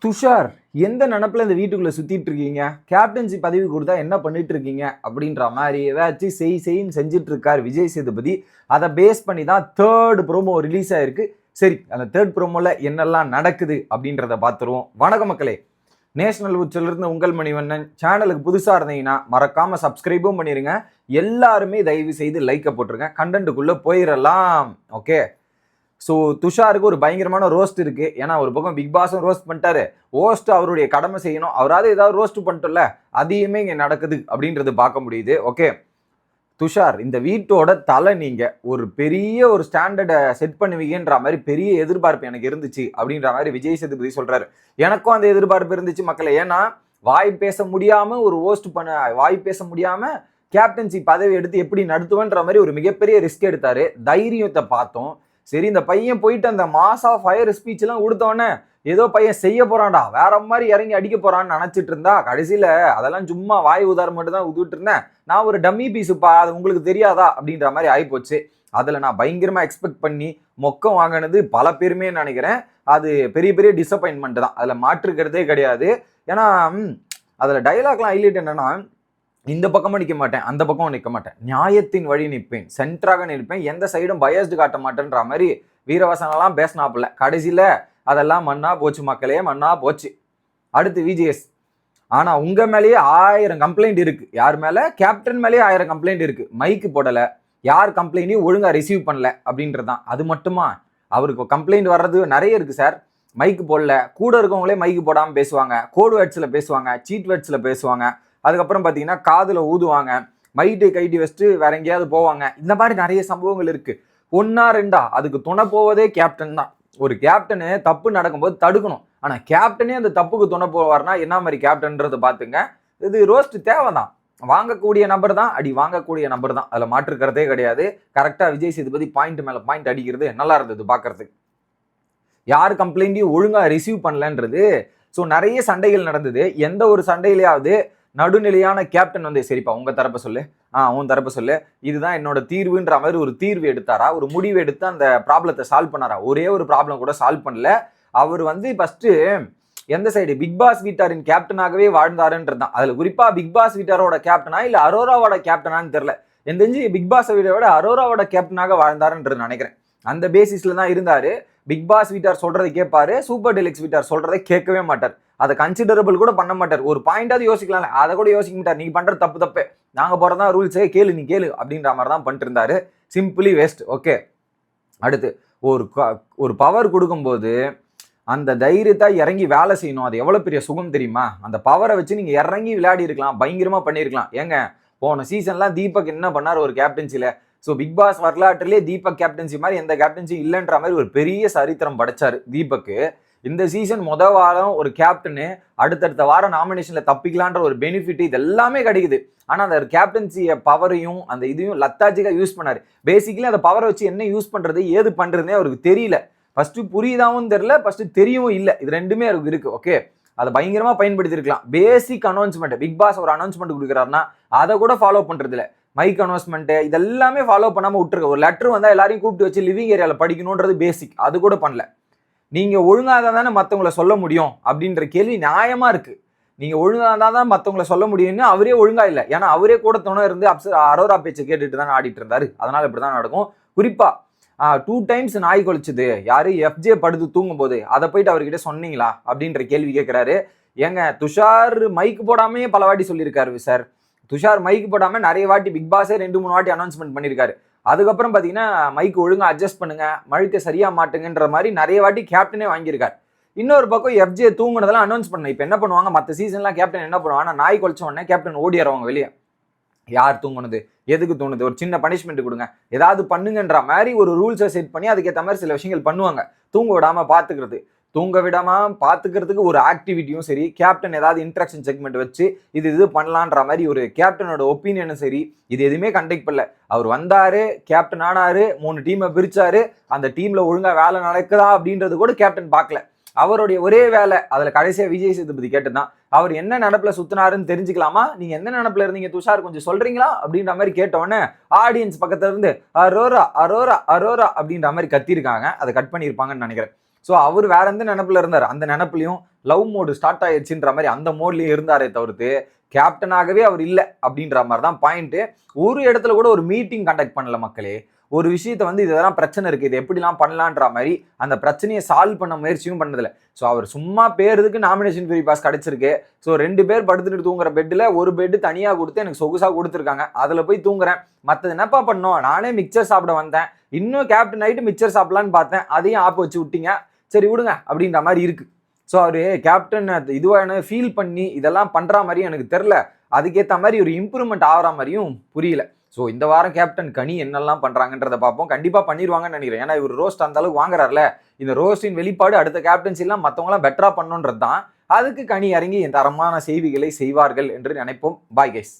துஷார் எந்த நினப்பில் இந்த வீட்டுக்குள்ளே சுற்றிட்டு இருக்கீங்க? கேப்டன்சி பதவி கொடுத்தா என்ன பண்ணிட்டு இருக்கீங்க அப்படின்ற மாதிரி ஏதாச்சும் செய்ன்னு செஞ்சுட்டு இருக்கார் விஜய் சேதுபதி. அதை பேஸ் பண்ணி தான் தேர்ட் ப்ரோமோ ரிலீஸ் ஆயிருக்கு. சரி, அந்த தேர்ட் ப்ரோமோல என்னெல்லாம் நடக்குது அப்படின்றத பார்த்துருவோம். வணக்கம் மக்களே, நேஷனல் உச்சிலிருந்து உங்கள் மணிவண்ணன். சேனலுக்கு புதுசாக இருந்தீங்கன்னா மறக்காம சப்ஸ்கிரைபும் பண்ணிடுங்க. எல்லாருமே தயவு செய்து லைக்கை போட்டுருங்க. கண்டென்ட்டுக்குள்ளே போயிடலாம். ஓகே, ஸோ துஷாருக்கு ஒரு பயங்கரமான ரோஸ்ட் இருக்கு. ஏன்னா ஒரு பக்கம் பிக் பாஸும் ரோஸ்ட் பண்ணிட்டாரு, ஹோஸ்ட் அவருடைய கடமை செய்யணும், அவராது ஏதாவது ரோஸ்ட் பண்ணிட்டோம்ல, அதையுமே இங்கே நடக்குது அப்படின்றது பார்க்க முடியுது. ஓகே, துஷார் இந்த வீட்டோட தலை, நீங்க ஒரு பெரிய ஒரு ஸ்டாண்டர்டை செட் பண்ணுவீங்கன்ற மாதிரி பெரிய எதிர்பார்ப்பு எனக்கு இருந்துச்சு அப்படின்ற மாதிரி விஜய் சேதுபதி சொல்றாரு. எனக்கும் அந்த எதிர்பார்ப்பு இருந்துச்சு மக்களே. ஏன்னா வாய் பேச முடியாம ஒரு ஹோஸ்ட் வாய் பேச முடியாம கேப்டன்சி பதவி எடுத்து எப்படி நடத்துவேன்ற மாதிரி ஒரு மிகப்பெரிய ரிஸ்க் எடுத்தாரு. தைரியத்தை பார்த்தோம். சரி, இந்த பையன் போயிட்டு அந்த மாசா ஃபயர் ஸ்பீச் எல்லாம் கொடுத்தோன்னே ஏதோ பையன் செய்ய போறான்டா, வேற மாதிரி இறங்கி அடிக்க போறான்னு நினைச்சிட்டு இருந்தா, கடைசியில அதெல்லாம் சும்மா வாய் உதாரணம் மட்டும் தான் உதுவிட்டு இருந்தேன். நான் ஒரு டம்மி பீஸுப்பா, அது உங்களுக்கு தெரியாதா அப்படின்ற மாதிரி ஆயிப்போச்சு. அதுல நான் பயங்கரமா எக்ஸ்பெக்ட் பண்ணி மொக்கம் வாங்கினது பல பேருமே நினைக்கிறேன். அது பெரிய பெரிய டிசப்பாயின்மெண்ட் தான், அதுல மாற்றுக்கிறதே கிடையாது. ஏன்னா அதுல டைலாக்லாம் ஹைலைட் என்னன்னா, இந்த பக்கமும் நிற்க மாட்டேன், அந்த பக்கமும் நிற்க மாட்டேன், நியாயத்தின் வழி நிற்பேன், சென்டராக நிற்பேன், எந்த சைடும் பயஸ்டு காட்ட மாட்டேன்ற மாதிரி வீரவசனெல்லாம் பேசினாப்புல. கடைசியில் அதெல்லாம் மண்ணா போச்சு மக்களே, மண்ணா போச்சு. அடுத்து விஜிஎஸ். ஆனால் உங்கள் மேலேயே 1000 கம்ப்ளைண்ட் இருக்கு. யார் மேலே? கேப்டன் மேலேயே 1000 கம்ப்ளைண்ட் இருக்கு. மைக்கு போடலை, யார் கம்ப்ளைண்ட்டையும் ஒழுங்காக ரிசீவ் பண்ணல அப்படின்றது தான். அது மட்டுமா? அவருக்கு கம்ப்ளைண்ட் வர்றது நிறைய இருக்கு சார். மைக்கு போடல, கூட இருக்கவங்களே மைக்கு போடாமல் பேசுவாங்க, கோடு வேர்ட்ஸில் பேசுவாங்க, சீட் வேர்ட்ஸில் பேசுவாங்க. அதுக்கப்புறம் பார்த்தீங்கன்னா காதில் ஊதுவாங்க, மைட்டை கைட்டி வச்சுட்டு வேற எங்கேயாவது போவாங்க. இந்த மாதிரி நிறைய சம்பவங்கள் இருக்கு. ஒன்னா ரெண்டா, அதுக்கு துணை போவதே கேப்டன் தான். ஒரு கேப்டனு தப்பு நடக்கும்போது தடுக்கணும். ஆனால் கேப்டனே அந்த தப்புக்கு துணை போவார்னா என்ன மாதிரி கேப்டன்றது பார்த்துங்க. இது ரோஸ்ட் தேவைதான். வாங்கக்கூடிய நபர் தான், அடி வாங்கக்கூடிய நபர் தான், அதில் மாற்றுக்கிறதே கிடையாது. கரெக்டாக விஜய் சேதுபதி பாயிண்ட் மேலே பாயிண்ட் அடிக்கிறது நல்லா இருந்தது பார்க்கறதுக்கு. யார் கம்ப்ளைண்ட்டையும் ஒழுங்காக ரிசீவ் பண்ணலன்றது. ஸோ நிறைய சண்டைகள் நடந்தது. எந்த ஒரு சண்டையிலையாவது நடுநிலையான கேப்டன் வந்து, சரிப்பா உங்க தரப்ப சொல்லு, உன் தரப்ப சொல்லு, இதுதான் என்னோட தீர்வுன்ற மாதிரி ஒரு தீர்வு எடுத்தாரா? ஒரு முடிவு எடுத்து அந்த ப்ராப்ளத்தை சால்வ் பண்ணாரா? ஒரே ஒரு ப்ராப்ளம் கூட சால்வ் பண்ணல. அவர் வந்து ஃபர்ஸ்ட் எந்த சைடு? பிக் பாஸ் வீட்டாரின் கேப்டனாகவே வாழ்ந்தாருன்றது தான். அதுல குறிப்பா பிக் பாஸ் வீட்டாரோட கேப்டனா இல்ல அரோராவோட கேப்டனான்னு தெரியல. எனக்கு தெரிஞ்சு பிக் பாஸ் வீட்டை விட அரோராவோட கேப்டனாக வாழ்ந்தாருன்றது நினைக்கிறேன். அந்த பேசிஸ்ல தான் இருந்தாரு. பிக் பாஸ் வீட்டார் சொல்றதை கேட்பாரு, சூப்பர் டெலிக்ஸ் வீட்டார் சொல்றதை கேட்கவே மாட்டார். அதை கன்சிடரபிள் கூட பண்ண மாட்டார். ஒரு பாயிண்டாவது யோசிக்கலாம்ல, அதை கூட யோசிக்க மாட்டார். நீங்க பண்ற தப்பு தப்பு, நாங்க போறதான் ரூல்ஸே, கேளு நீ கேளு அப்படின்ற மாதிரி தான் பண்ணிட்டு இருந்தாரு. Simply waste. ஓகே, அடுத்து ஒரு பவர் கொடுக்கும்போது அந்த தைரியத்தை இறங்கி வேலை செய்யணும். அது எவ்வளவு பெரிய சுகம் தெரியுமா? அந்த பவரை வச்சு நீங்க இறங்கி விளையாடி இருக்கலாம், பயங்கரமா பண்ணிருக்கலாம். ஏங்க போன சீசன்லாம் தீபக் என்ன பண்ணார் ஒரு கேப்டன்சில? ஸோ பிக் பாஸ் வரலாற்றிலே தீபக் கேப்டன்சி மாதிரி எந்த கேப்டன்சி இல்லைன்ற மாதிரி ஒரு பெரிய சரித்திரம் படைச்சாரு தீபக்கு. இந்த சீசன் வாரம் ஒரு கேப்டனு அடுத்தடுத்த வாரம் நாமினேஷன்ல தப்பிக்கலான்ற ஒரு பெனிஃபிட் இது எல்லாமே கிடைக்குது. ஆனா அந்த கேப்டன்சிய பவரையும் அந்த இதையும் லத்தாஜிக்கா யூஸ் பண்ணாரு. பேசிக்கலி அந்த பவரை வச்சு என்ன யூஸ் பண்றது ஏது பண்றதுனே அவருக்கு தெரியல. ஃபர்ஸ்ட் புரியுதாவும் தெரியல, ஃபர்ஸ்ட் தெரியவும் இல்லை. இது ரெண்டுமே அவருக்கு இருக்கு. ஓகே, அதை பயங்கரமா பயன்படுத்தி இருக்கலாம். பேசிக் அனௌன்ஸ்மெண்ட், பிக் பாஸ் ஒரு அனௌன்ஸ்மெண்ட் கொடுக்குறாருன்னா அதை கூட ஃபாலோ பண்றது இல்லை. மைக் அனௌன்ஸ்மெண்ட் இதெல்லாமே ஃபாலோ பண்ணாம விட்டுருக்க. ஒரு லெட்டர் வந்தா எல்லாரையும் கூப்பிட்டு வச்சு லிவிங் ஏரியால படிக்கணும்ன்றது பேசிக், அது கூட பண்ணல. நீங்க ஒழுங்காக தானே மற்றவங்களை சொல்ல முடியும் அப்படின்ற கேள்வி நியாயமா இருக்கு. நீங்க ஒழுங்காக தான் மற்றவங்களை சொல்ல முடியும்னு அவரே ஒழுங்கா இல்லை. ஏன்னா அவரே கூட துணை இருந்து அரோரா பேச்சை கேட்டுட்டு தானே ஆடிட்டு இருந்தாரு. அதனால இப்படிதான் நடக்கும். குறிப்பா 2 டைம்ஸ் நாய் கொலிச்சுது, யாரு? எஃப்ஜே படுத்து தூங்கும் போது. அதை போயிட்டு அவர்கிட்ட சொன்னீங்களா அப்படின்ற கேள்வி கேட்கிறாரு. ஏங்க துஷார் மைக்கு போடாமே பல வாட்டி சொல்லியிருக்காரு சார். துஷார் மைக்கு போடாம நிறைய வாட்டி பிக் பாஸே 2-3 வாட்டி அனௌன்ஸ்மெண்ட் பண்ணியிருக்காரு. அதுக்கப்புறம் பார்த்தீங்கன்னா மைக்கு ஒழுங்கா அட்ஜஸ்ட் பண்ணுங்க, மழுக்க சரியா மாட்டுங்கன்ற மாதிரி நிறைய வாட்டி கேப்டனே வாங்கியிருக்காரு. இன்னொரு பக்கம் எஃப்ஜே தூங்குனதெல்லாம் அனௌன்ஸ் பண்ண. இப்போ என்ன பண்ணுவாங்க, மற்ற சீசன்லாம் கேப்டன் என்ன பண்ணுவாங்க, நாய் கொலிச்ச உடனே கேப்டன் ஓடிடுறவங்க வெளியே. யார் தூங்குனது, எதுக்கு தூங்குனது, ஒரு சின்ன பனிஷ்மெண்ட் கொடுங்க, ஏதாவது பண்ணுங்கன்ற மாதிரி ஒரு ரூல்ஸை செட் பண்ணி அதுக்கேற்ற மாதிரி சில விஷயங்கள் பண்ணுவாங்க. தூங்க விடாம பாத்துக்கிறது, தூங்க விடாம பாத்துக்கிறதுக்கு ஒரு ஆக்டிவிட்டியும் சரி, கேப்டன் ஏதாவது இன்ட்ராக்ஷன் செக்மெண்ட் வச்சு இது பண்ணலான்ற மாதிரி ஒரு கேப்டனோட ஒப்பீனியனும் சரி, இது எதுவுமே கண்டக்ட் பண்ணல. அவர் வந்தாரு, கேப்டன் ஆனாரு, 3 டீமை பிரிச்சாரு, அந்த டீம்ல ஒழுங்கா வேலை நடக்குதா அப்படின்றது கூட கேப்டன் பார்க்கல. அவருடைய ஒரே வேலை, அதுல கடைசியா விஜய் சேதுபதி கேட்டுதான், அவர் என்ன நடப்புல சுத்தினாருன்னு தெரிஞ்சுக்கலாமா, நீங்க எந்த நடப்புல இருந்தீங்க துஷார் கொஞ்சம் சொல்றீங்களா அப்படின்ற மாதிரி கேட்டவொடனே ஆடியன்ஸ் பக்கத்துல இருந்து அரோரா அரோரா அரோரா அப்படின்ற மாதிரி கத்திருக்காங்க. அதை கட் பண்ணியிருப்பாங்கன்னு நினைக்கிறேன். ஸோ அவர் வேற எந்த நினப்புல இருந்தார், அந்த நினப்புலையும் லவ் மோடு ஸ்டார்ட் ஆயிடுச்சுன்ற மாதிரி அந்த மோட்லயும் இருந்தாரே தவிர்த்து கேப்டனாகவே அவர் இல்லை அப்படின்ற மாதிரி தான் பாயிண்ட். ஒரு இடத்துல கூட ஒரு மீட்டிங் கண்டக்ட் பண்ணல மக்களே. ஒரு விஷயத்த வந்து இதெல்லாம் பிரச்சனை இருக்கு, இது எப்படிலாம் பண்ணலான்ற மாதிரி அந்த பிரச்சனையை சால்வ் பண்ண முயற்சியும் பண்ணதில்லை. ஸோ அவர் சும்மா பேருக்கு நாமினேஷன் ஃப்ரீ பாஸ் கிடைச்சிருக்கு. ஸோ 2 பேர் படுத்துட்டு தூங்குற பெட்டில் ஒரு பெட்டு தனியாக கொடுத்து எனக்கு சொகுசாக கொடுத்துருக்காங்க, அதில் போய் தூங்குறேன். மற்றது என்னப்பா பண்ணோம், நானே மிக்சர் சாப்பிட வந்தேன், இன்னும் கேப்டன் ஆகிட்டு மிக்சர் சாப்பிடலான்னு பார்த்தேன், அதையும் ஆப் வச்சு விட்டீங்க, சரி விடுங்க அப்படின்ற மாதிரி இருக்கு. ஸோ அவர் கேப்டன் இதுவாக ஃபீல் பண்ணி இதெல்லாம் பண்ணுற மாதிரியும் எனக்கு தெரில, அதுக்கேற்ற மாதிரி ஒரு இம்ப்ரூவ்மெண்ட் ஆகிற மாதிரியும் புரியல. ஸோ இந்த வாரம் கேப்டன் கனி என்னெல்லாம் பண்ணுறாங்கன்றத பார்ப்போம். கண்டிப்பாக பண்ணிடுவாங்கன்னு நினைக்கிறேன். ஏன்னா இவர் ரோஸ்ட் அந்த அளவுக்கு வாங்குறாருல, இந்த ரோஸ்டின் வெளிப்பாடு அடுத்த கேப்டன்சிலாம் மற்றவங்களாம் பெட்டராக பண்ணணுன்றது தான். அதுக்கு கனி இறங்கி தரமான செய்திகளை செய்வார்கள் என்று நினைப்போம். Bye guys.